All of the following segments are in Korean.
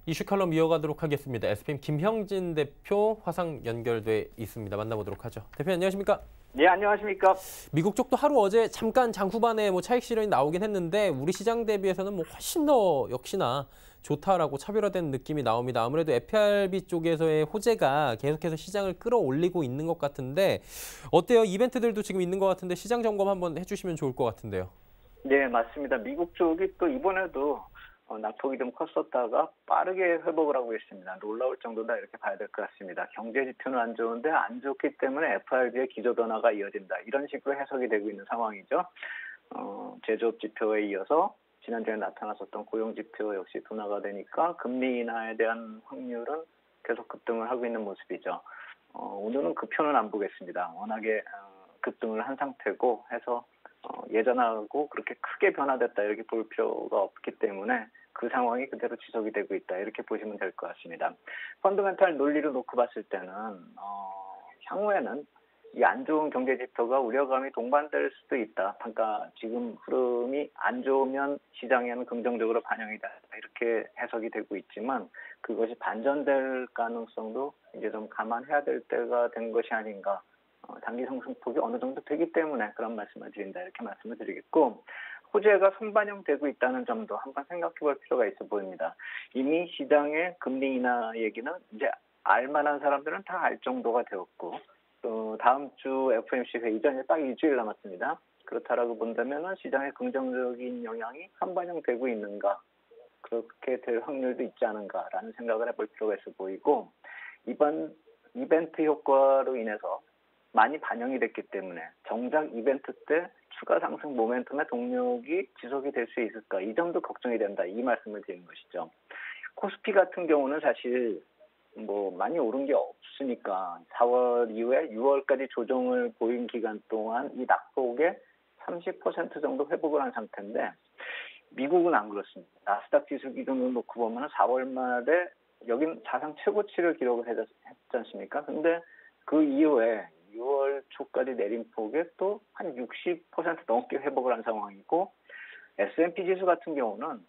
이슈 칼럼 이어가도록 하겠습니다. SPM 김형진 대표 화상 연결돼 있습니다. 만나보도록 하죠. 대표 안녕하십니까? 네, 안녕하십니까? 미국 쪽도 하루 어제 잠깐 장 후반에 차익 실현이 나오긴 했는데 우리 시장 대비해서는 훨씬 더 역시나 좋다라고 차별화된 느낌이 나옵니다. 아무래도 FRB 쪽에서의 호재가 계속해서 시장을 끌어올리고 있는 것 같은데 어때요? 이벤트들도 지금 있는 것 같은데 시장 점검 한번 해주시면 좋을 것 같은데요. 네, 맞습니다. 미국 쪽이 또 이번에도 낙폭이 좀 컸었다가 빠르게 회복을 하고 있습니다. 놀라울 정도다 이렇게 봐야 될 것 같습니다. 경제 지표는 안 좋은데 안 좋기 때문에 FRB의 기조 변화가 이어진다. 이런 식으로 해석이 되고 있는 상황이죠. 제조업 지표에 이어서 지난주에 나타났었던 고용 지표 역시 둔화가 되니까 금리 인하에 대한 확률은 계속 급등을 하고 있는 모습이죠. 오늘은 그 표는 안 보겠습니다. 워낙에 급등을 한 상태고 해서 예전하고 그렇게 크게 변화됐다 이렇게 볼 필요가 없기 때문에 그 상황이 그대로 지속이 되고 있다 이렇게 보시면 될 것 같습니다. 펀더멘탈 논리를 놓고 봤을 때는 향후에는 이 안 좋은 경제 지표가 우려감이 동반될 수도 있다. 그러니까 지금 흐름이 안 좋으면 시장에는 긍정적으로 반영이 된다 이렇게 해석이 되고 있지만 그것이 반전될 가능성도 이제 좀 감안해야 될 때가 된 것이 아닌가. 단기 상승폭이 어느 정도 되기 때문에 그런 말씀을 드린다 이렇게 말씀을 드리겠고 호재가 선반영되고 있다는 점도 한번 생각해 볼 필요가 있어 보입니다. 이미 시장의 금리 인하 얘기는 이제 알만한 사람들은 다 알 정도가 되었고 또 다음 주 FOMC 회의 전에 딱 일주일 남았습니다. 그렇다라고 본다면 시장의 긍정적인 영향이 선반영되고 있는가 그렇게 될 확률도 있지 않은가라는 생각을 해볼 필요가 있어 보이고 이번 이벤트 효과로 인해서 많이 반영이 됐기 때문에 정작 이벤트 때 추가 상승 모멘텀의 동력이 지속이 될 수 있을까? 이 점도 걱정이 된다. 이 말씀을 드리는 것이죠. 코스피 같은 경우는 사실 많이 오른 게 없으니까 4월 이후에 6월까지 조정을 보인 기간 동안 이 낙폭의 30% 정도 회복을 한 상태인데 미국은 안 그렇습니다. 나스닥 지수 기준으로 놓고 보면 4월 말에 여긴 사상 최고치를 기록을 했지 않습니까? 근데 그 이후에 6월 초까지 내린 폭에 또 한 60% 넘게 회복을 한 상황이고 S&P 지수 같은 경우는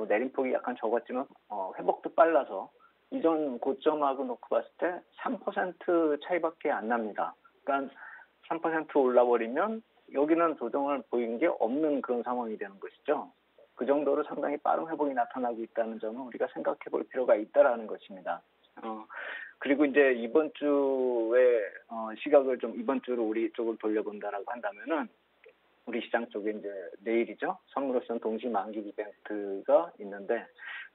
내린 폭이 약간 적었지만 회복도 빨라서 이전 고점하고 놓고 봤을 때 3% 차이밖에 안 납니다. 그러니까 3% 올라버리면 여기는 조정을 보인 게 없는 그런 상황이 되는 것이죠. 그 정도로 상당히 빠른 회복이 나타나고 있다는 점은 우리가 생각해 볼 필요가 있다라는 것입니다. 그리고 이제 이번 주에 시각을 좀 이번 주로 우리 쪽을 돌려본다라고 한다면은 우리 시장 쪽에 이제 내일이죠. 선물옵션 동시 만기 이벤트가 있는데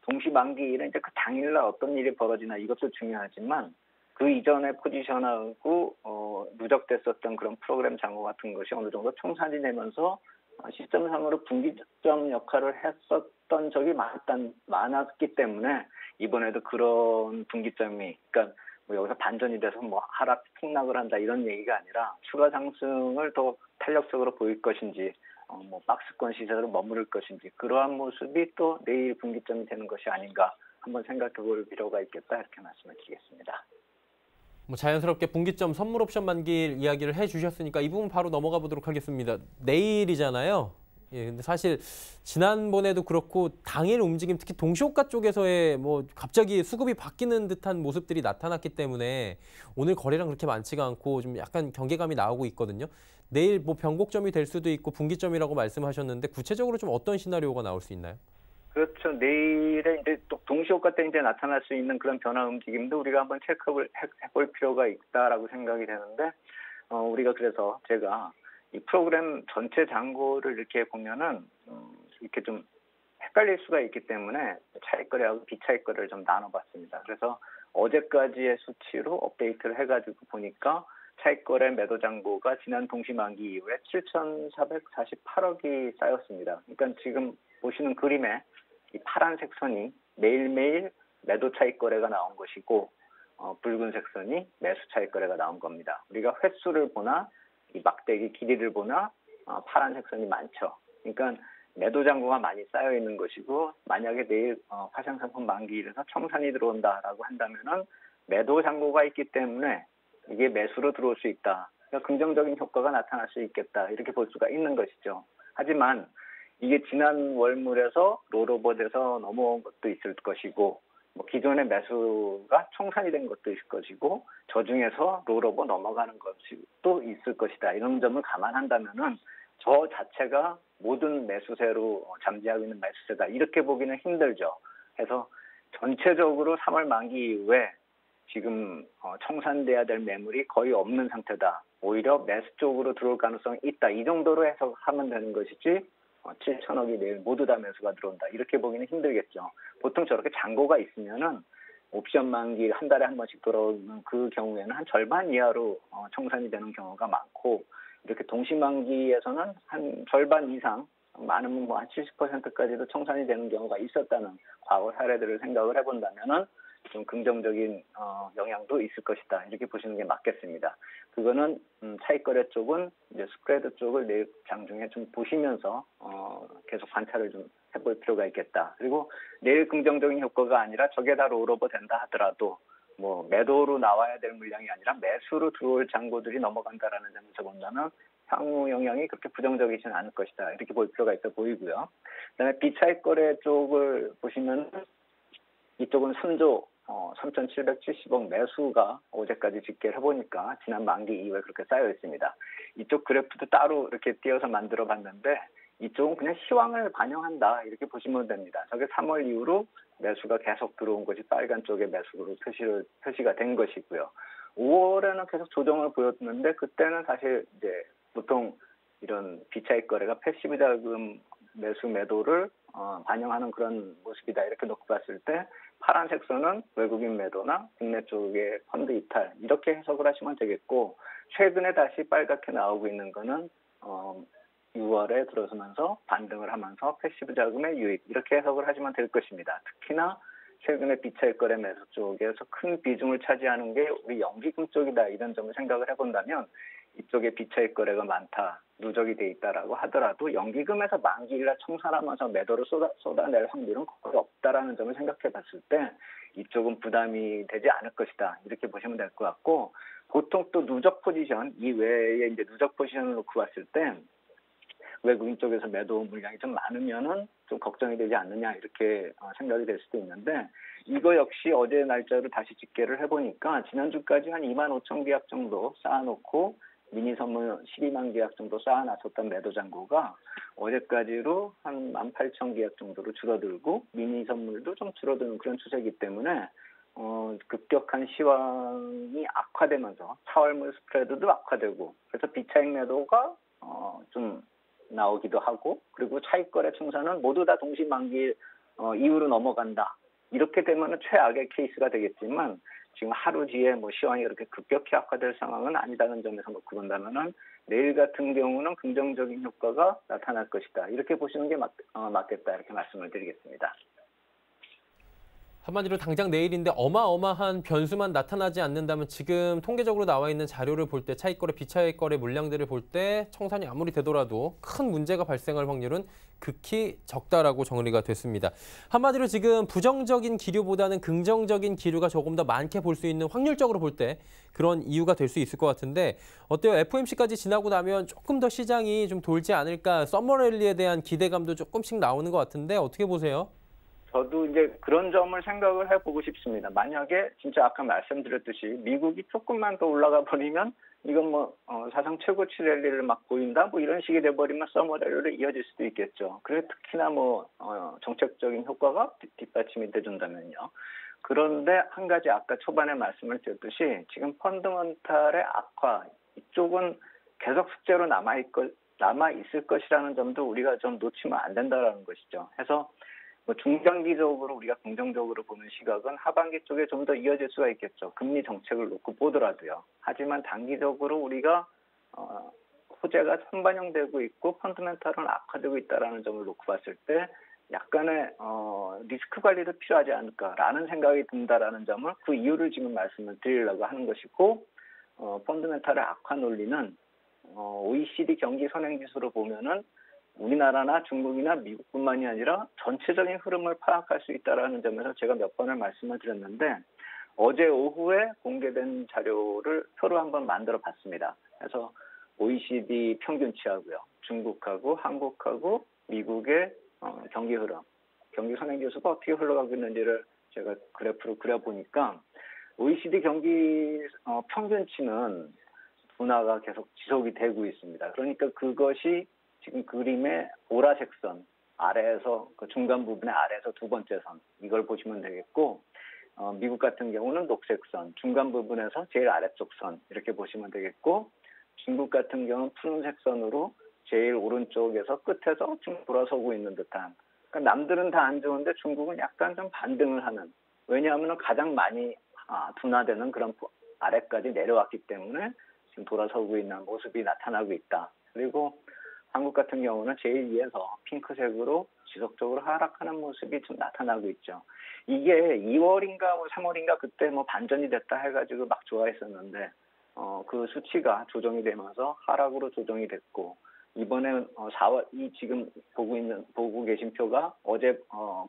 동시 만기일은 이제 그 당일날 어떤 일이 벌어지나 이것도 중요하지만 그 이전에 포지션하고 누적됐었던 그런 프로그램 잔고 같은 것이 어느 정도 총산이 되면서 시점상으로 분기점 역할을 했었던 적이 많았기 때문에 이번에도 그런 분기점이 그러니까 여기서 반전이 돼서 하락 폭락을 한다 이런 얘기가 아니라 추가 상승을 더 탄력적으로 보일 것인지 박스권 시세로 머무를 것인지 그러한 모습이 또 내일 분기점이 되는 것이 아닌가 한번 생각해 볼 필요가 있겠다 이렇게 말씀을 드리겠습니다. 자연스럽게 분기점 선물 옵션 만기일 이야기를 해주셨으니까 이 부분 바로 넘어가 보도록 하겠습니다. 내일이잖아요. 예, 근데 사실 지난번에도 그렇고 당일 움직임 특히 동시호가 쪽에서의 갑자기 수급이 바뀌는 듯한 모습들이 나타났기 때문에 오늘 거래량 그렇게 많지가 않고 좀 약간 경계감이 나오고 있거든요. 내일 변곡점이 될 수도 있고 분기점이라고 말씀하셨는데 구체적으로 좀 어떤 시나리오가 나올 수 있나요? 그렇죠. 내일에 이제 동시호가 때 이제 나타날 수 있는 그런 변화 움직임도 우리가 한번 체크를 해볼 필요가 있다라고 생각이 되는데 우리가 그래서 제가 이 프로그램 전체 잔고를 이렇게 보면은 이렇게 좀 헷갈릴 수가 있기 때문에 차익 거래하고 비차익 거래를 좀 나눠봤습니다. 그래서 어제까지의 수치로 업데이트를 해가지고 보니까 차익 거래 매도 잔고가 지난 동시 만기 이후에 7,448억이 쌓였습니다. 그러니까 지금 보시는 그림에 이 파란색 선이 매일매일 매도 차익 거래가 나온 것이고 붉은색 선이 매수 차익 거래가 나온 겁니다. 우리가 횟수를 보나 이 막대기 길이를 보나 파란색 선이 많죠. 그러니까 매도 잔고가 많이 쌓여 있는 것이고 만약에 내일 화상상품 만기일에서 청산이 들어온다라고 한다면은 매도 잔고가 있기 때문에 이게 매수로 들어올 수 있다. 그러니까 긍정적인 효과가 나타날 수 있겠다. 이렇게 볼 수가 있는 것이죠. 하지만 이게 지난 월물에서 롤오버 돼서 넘어온 것도 있을 것이고 뭐 기존의 매수가 청산이 된 것도 있을 것이고 저 중에서 롤오버 넘어가는 것이 또 있을 것이다. 이런 점을 감안한다면은 저 자체가 모든 매수세로 잠재하고 있는 매수세다. 이렇게 보기는 힘들죠. 그래서 전체적으로 3월 만기 이후에 지금 청산돼야 될 매물이 거의 없는 상태다. 오히려 매수 쪽으로 들어올 가능성이 있다. 이 정도로 해석하면 되는 것이지 7천억이 내일 모두 다 매수가 들어온다. 이렇게 보기는 힘들겠죠. 보통 저렇게 잔고가 있으면은 옵션 만기 한 달에 한 번씩 돌아오는 그 경우에는 한 절반 이하로 청산이 되는 경우가 많고 이렇게 동시만기에서는 한 절반 이상 많으면 뭐 한 70%까지도 청산이 되는 경우가 있었다는 과거 사례들을 생각을 해본다면은 좀 긍정적인 영향도 있을 것이다. 이렇게 보시는 게 맞겠습니다. 그거는 차익거래 쪽은 이제 스프레드 쪽을 내일 장중에 좀 보시면서 계속 관찰을 좀 해볼 필요가 있겠다. 그리고 내일 긍정적인 효과가 아니라 저게 다 롤오버 된다 하더라도 뭐 매도로 나와야 될 물량이 아니라 매수로 들어올 잔고들이 넘어간다라는 점에서 본다면 향후 영향이 그렇게 부정적이지는 않을 것이다. 이렇게 볼 필요가 있어 보이고요. 그다음에 비차익거래 쪽을 보시면 이쪽은 3조 3,770억 매수가 어제까지 집계를 해보니까 지난 만기 이후에 그렇게 쌓여 있습니다. 이쪽 그래프도 따로 이렇게 띄어서 만들어 봤는데 이쪽은 그냥 시황을 반영한다 이렇게 보시면 됩니다. 저게 3월 이후로 매수가 계속 들어온 것이 빨간 쪽의 매수로 표시가 된 것이고요. 5월에는 계속 조정을 보였는데 그때는 사실 이제 보통 이런 비차익 거래가 패시브 자금 매수 매도를 반영하는 그런 모습이다 이렇게 놓고 봤을 때 파란색 선은 외국인 매도나 국내 쪽의 펀드 이탈 이렇게 해석을 하시면 되겠고 최근에 다시 빨갛게 나오고 있는 거는 6월에 들어서면서 반등을 하면서 패시브 자금의 유입 이렇게 해석을 하시면 될 것입니다. 특히나 최근에 비차익 거래 매수 쪽에서 큰 비중을 차지하는 게 우리 연기금 쪽이다 이런 점을 생각을 해본다면 이쪽에 비차익 거래가 많다, 누적이 돼 있다라고 하더라도 연기금에서 만기일날 청산하면서 매도를 쏟아낼 확률은 거의 없다라는 점을 생각해 봤을 때 이쪽은 부담이 되지 않을 것이다. 이렇게 보시면 될 것 같고 보통 또 누적 포지션, 이 외에 이제 누적 포지션을 놓고 봤을 때 외국인 쪽에서 매도 물량이 좀 많으면은 좀 걱정이 되지 않느냐 이렇게 생각이 될 수도 있는데 이거 역시 어제 날짜로 다시 집계를 해보니까 지난주까지 한 2만 5천 계약 정도 쌓아놓고 미니 선물 12만 계약 정도 쌓아놨었던 매도 잔고가 어제까지로 한 18,000 계약 정도로 줄어들고 미니 선물도 좀 줄어드는 그런 추세이기 때문에 급격한 시황이 악화되면서 4월물 스프레드도 악화되고 그래서 비차익 매도가 좀 나오기도 하고 그리고 차익거래 청산은 모두 다 동시 만기 이후로 넘어간다. 이렇게 되면 최악의 케이스가 되겠지만 지금 하루 뒤에 뭐 시황이 그렇게 급격히 악화될 상황은 아니다는 점에서 놓고 본다면은 내일 같은 경우는 긍정적인 효과가 나타날 것이다. 이렇게 보시는 게 맞겠다. 이렇게 말씀을 드리겠습니다. 한마디로 당장 내일인데 어마어마한 변수만 나타나지 않는다면 지금 통계적으로 나와 있는 자료를 볼 때 차익거래, 비차익거래 물량들을 볼 때 청산이 아무리 되더라도 큰 문제가 발생할 확률은 극히 적다라고 정리가 됐습니다. 한마디로 지금 부정적인 기류보다는 긍정적인 기류가 조금 더 많게 볼 수 있는 확률적으로 볼 때 그런 이유가 될 수 있을 것 같은데 어때요? FOMC까지 지나고 나면 조금 더 시장이 좀 돌지 않을까 서머 랠리에 대한 기대감도 조금씩 나오는 것 같은데 어떻게 보세요? 저도 이제 그런 점을 생각을 해보고 싶습니다. 만약에 진짜 아까 말씀드렸듯이 미국이 조금만 더 올라가 버리면 이건 뭐 사상 최고치 랠리를 막 보인다 뭐 이런 식이 돼버리면 서머 랠리로 이어질 수도 있겠죠. 그리고 특히나 뭐 정책적인 효과가 뒷받침이 돼준다면요. 그런데 한 가지 아까 초반에 말씀을 드렸듯이 지금 펀더멘탈의 악화 이쪽은 계속 숙제로 남아 있을 것이라는 점도 우리가 좀 놓치면 안 된다라는 것이죠. 해서 뭐 중장기적으로 우리가 긍정적으로 보는 시각은 하반기 쪽에 좀 더 이어질 수가 있겠죠. 금리 정책을 놓고 보더라도요. 하지만 단기적으로 우리가 호재가 선반영되고 있고 펀더멘탈은 악화되고 있다는 점을 놓고 봤을 때 약간의 리스크 관리도 필요하지 않을까라는 생각이 든다라는 점을 그 이유를 지금 말씀을 드리려고 하는 것이고 펀더멘탈의 악화 논리는 OECD 경기 선행지수로 보면은 우리나라나 중국이나 미국뿐만이 아니라 전체적인 흐름을 파악할 수 있다는 점에서 제가 몇 번을 말씀을 드렸는데 어제 오후에 공개된 자료를 표로 한번 만들어 봤습니다. 그래서 OECD 평균치하고요. 중국하고 한국하고 미국의 경기 흐름, 경기 선행지수가 어떻게 흘러가고 있는지를 제가 그래프로 그려보니까 OECD 경기 평균치는 둔화가 계속 지속이 되고 있습니다. 그러니까 그것이 지금 그림의 보라색 선 아래에서 그 중간 부분의 아래에서 두 번째 선 이걸 보시면 되겠고 미국 같은 경우는 녹색 선 중간 부분에서 제일 아래쪽 선 이렇게 보시면 되겠고 중국 같은 경우는 푸른색 선으로 제일 오른쪽에서 끝에서 좀 돌아서고 있는 듯한 그러니까 남들은 다 안 좋은데 중국은 약간 좀 반등을 하는 왜냐하면 가장 많이 둔화되는 그런 아래까지 내려왔기 때문에 지금 돌아서고 있는 모습이 나타나고 있다. 그리고 한국 같은 경우는 제일 위에서 핑크색으로 지속적으로 하락하는 모습이 좀 나타나고 있죠. 이게 2월인가 3월인가 그때 뭐 반전이 됐다 해가지고 막 좋아했었는데 그 수치가 조정이 되면서 하락으로 조정이 됐고 이번에 4월 이 지금 보고 계신 표가 어제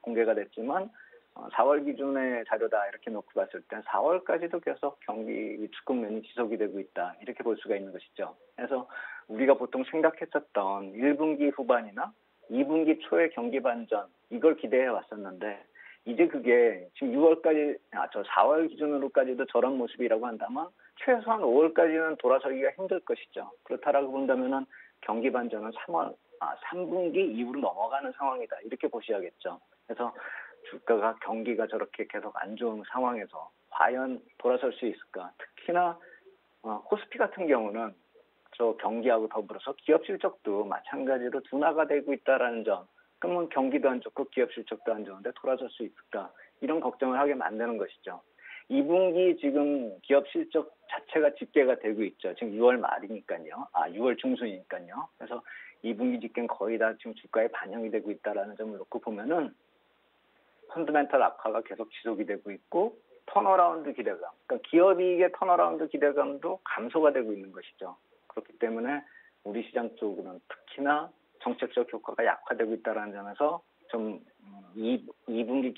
공개가 됐지만 4월 기준의 자료다 이렇게 놓고 봤을 때 4월까지도 계속 경기 축구면이 지속이 되고 있다 이렇게 볼 수가 있는 것이죠. 그래서 우리가 보통 생각했었던 1분기 후반이나 2분기 초의 경기 반전 이걸 기대해 왔었는데 이제 그게 지금 6월까지 4월 기준으로까지도 저런 모습이라고 한다면 최소한 5월까지는 돌아서기가 힘들 것이죠. 그렇다라고 본다면은 경기 반전은 3분기 이후로 넘어가는 상황이다 이렇게 보셔야겠죠. 그래서 주가가 경기가 저렇게 계속 안 좋은 상황에서 과연 돌아설 수 있을까? 특히나 코스피 같은 경우는 저 경기하고 더불어서 기업 실적도 마찬가지로 둔화가 되고 있다라는 점. 그러면 경기도 안 좋고 기업 실적도 안 좋은데 돌아설 수 있을까? 이런 걱정을 하게 만드는 것이죠. 2분기 지금 기업 실적 자체가 집계가 되고 있죠. 지금 6월 말이니까요. 6월 중순이니까요. 그래서 2분기 집계는 거의 다 지금 주가에 반영이 되고 있다라는 점을 놓고 보면은 펀더멘털 악화가 계속 지속이 되고 있고 턴어라운드 기대감, 그러니까 기업이익의 턴어라운드 기대감도 감소가 되고 있는 것이죠. 그렇기 때문에 우리 시장 쪽으로는 특히나 정책적 효과가 약화되고 있다는 점에서 좀 2분기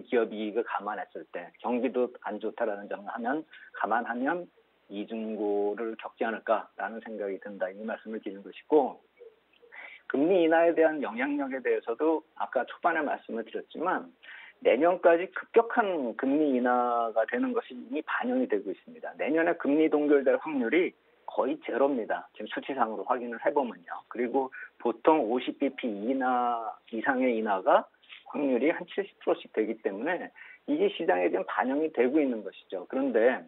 기업 이익을 감안했을 때 경기도 안 좋다라는 점을 감안하면 이중고를 겪지 않을까라는 생각이 든다 이 말씀을 드리는 것이고 금리 인하에 대한 영향력에 대해서도 아까 초반에 말씀을 드렸지만 내년까지 급격한 금리 인하가 되는 것이 이미 반영이 되고 있습니다. 내년에 금리 동결될 확률이 거의 제로입니다. 지금 수치상으로 확인을 해보면요. 그리고 보통 50bp 이상의 인하가 확률이 한 70%씩 되기 때문에 이게 시장에 지금 반영이 되고 있는 것이죠. 그런데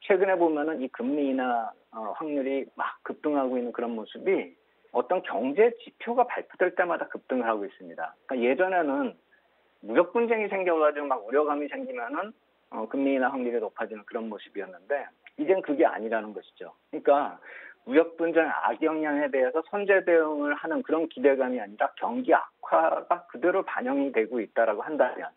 최근에 보면은 이 금리 인하 확률이 막 급등하고 있는 그런 모습이 어떤 경제 지표가 발표될 때마다 급등을 하고 있습니다. 그러니까 예전에는 무역 분쟁이 생겨가지고 막 우려감이 생기면은 금리 인하 확률이 높아지는 그런 모습이었는데 이젠 그게 아니라는 것이죠. 그러니까 무역 분쟁 악영향에 대해서 선제 대응을 하는 그런 기대감이 아니라 경기 악화가 그대로 반영이 되고 있다라고 한다면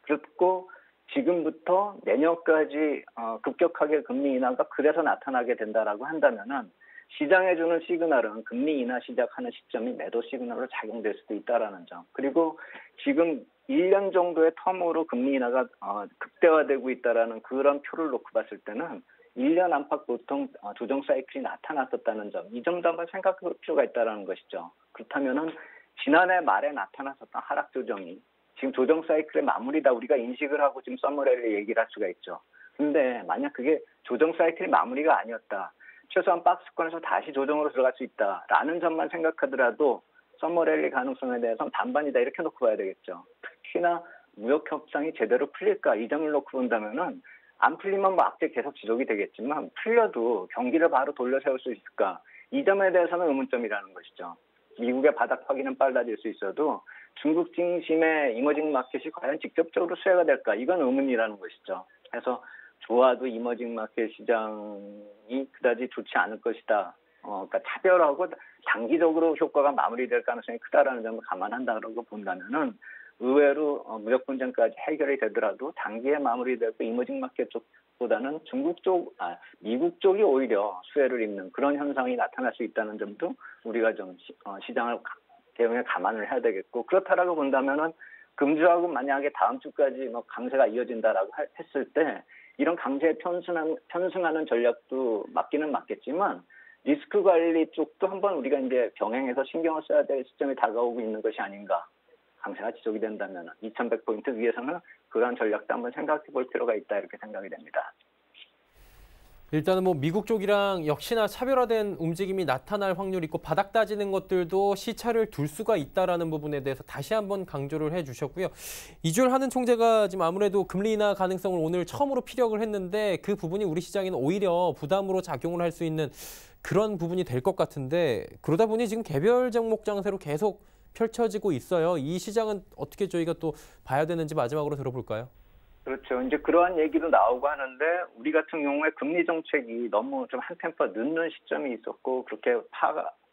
그렇고 지금부터 내년까지 급격하게 금리 인하가 그래서 나타나게 된다라고 한다면은 시장에 주는 시그널은 금리 인하 시작하는 시점이 매도 시그널로 작용될 수도 있다라는 점. 그리고 지금 1년 정도의 텀으로 금리 인하가 극대화되고 있다라는 그런 표를 놓고 봤을 때는 1년 안팎 보통 조정 사이클이 나타났었다는 점. 이 점도 한번 생각할 필요가 있다는 것이죠. 그렇다면은 지난해 말에 나타났었던 하락 조정이 지금 조정 사이클의 마무리다 우리가 인식을 하고 지금 서머레를 얘기를 할 수가 있죠. 근데 만약 그게 조정 사이클의 마무리가 아니었다. 최소한 박스권에서 다시 조정으로 들어갈 수 있다라는 점만 생각하더라도 서머랠리 가능성에 대해서는 반반이다 이렇게 놓고 봐야 되겠죠. 특히나 무역 협상이 제대로 풀릴까 이 점을 놓고 본다면은 안 풀리면 뭐 악재 계속 지속이 되겠지만 풀려도 경기를 바로 돌려 세울 수 있을까 이 점에 대해서는 의문점이라는 것이죠. 미국의 바닥 확인은 빨라질 수 있어도 중국 중심의 이머징 마켓이 과연 직접적으로 수혜가 될까 이건 의문이라는 것이죠. 그래서 좋아도 이머징 마켓 시장이 그다지 좋지 않을 것이다. 그러니까 차별하고 단기적으로 효과가 마무리될 가능성이 크다라는 점을 감안한다고 본다면은 의외로 무역 분쟁까지 해결이 되더라도 단기에 마무리되고 이머징 마켓 쪽보다는 미국 쪽이 오히려 수혜를 입는 그런 현상이 나타날 수 있다는 점도 우리가 좀 시장을 대응에 감안을 해야 되겠고 그렇다라고 본다면은 금주하고 만약에 다음 주까지 뭐 강세가 이어진다라고 했을 때 이런 강세에 편승하는 전략도 맞기는 맞겠지만 리스크 관리 쪽도 한번 우리가 이제 병행해서 신경을 써야 될 시점이 다가오고 있는 것이 아닌가. 강세가 지속이 된다면 2100포인트 위에서는 그런 전략도 한번 생각해 볼 필요가 있다 이렇게 생각이 됩니다. 일단은 뭐 미국 쪽이랑 역시나 차별화된 움직임이 나타날 확률이 있고 바닥 다지는 것들도 시차를 둘 수가 있다라는 부분에 대해서 다시 한번 강조를 해주셨고요. 이주열 하는 총재가 지금 아무래도 금리 인하 가능성을 오늘 처음으로 피력을 했는데 그 부분이 우리 시장에는 오히려 부담으로 작용을 할 수 있는 그런 부분이 될 것 같은데 그러다 보니 지금 개별 종목 장세로 계속 펼쳐지고 있어요. 이 시장은 어떻게 저희가 또 봐야 되는지 마지막으로 들어볼까요? 그렇죠. 이제 그러한 얘기도 나오고 하는데 우리 같은 경우에 금리 정책이 너무 좀 한 템포 늦는 시점이 있었고 그렇게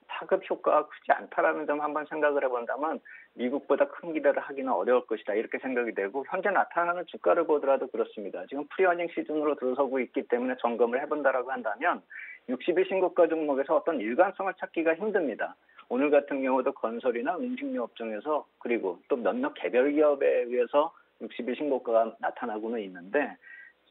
파급 효과가 크지 않다라는 점 한번 생각을 해본다면 미국보다 큰 기대를 하기는 어려울 것이다 이렇게 생각이 되고 현재 나타나는 주가를 보더라도 그렇습니다. 지금 프리어닝 시즌으로 들어서고 있기 때문에 점검을 해본다라고 한다면 60일 신고가 종목에서 어떤 일관성을 찾기가 힘듭니다. 오늘 같은 경우도 건설이나 음식료 업종에서 그리고 또 몇몇 개별 기업에 의해서 60일 신고가가 나타나고는 있는데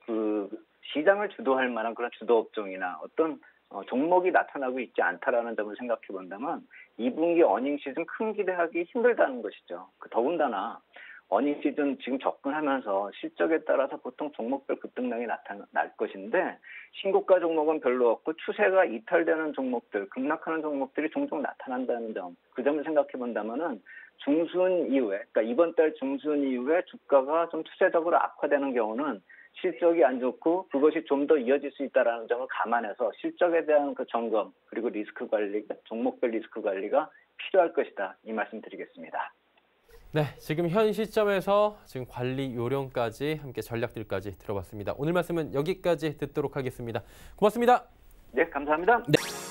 그 시장을 주도할 만한 그런 주도 업종이나 어떤 종목이 나타나고 있지 않다라는 점을 생각해 본다면 2분기 어닝 시즌 큰 기대하기 힘들다는 것이죠. 더군다나 어닝 시즌 지금 접근하면서 실적에 따라서 보통 종목별 급등량이 나타날 것인데 신고가 종목은 별로 없고 추세가 이탈되는 종목들, 급락하는 종목들이 종종 나타난다는 점, 그 점을 생각해 본다면은 중순 이후에, 그러니까 이번 달 중순 이후에 주가가 좀 추세적으로 악화되는 경우는 실적이 안 좋고 그것이 좀 더 이어질 수 있다는 점을 감안해서 실적에 대한 그 점검 그리고 리스크 관리, 종목별 리스크 관리가 필요할 것이다. 이 말씀 드리겠습니다. 네, 지금 현 시점에서 지금 관리 요령까지 함께 전략들까지 들어봤습니다. 오늘 말씀은 여기까지 듣도록 하겠습니다. 고맙습니다. 네, 감사합니다. 네.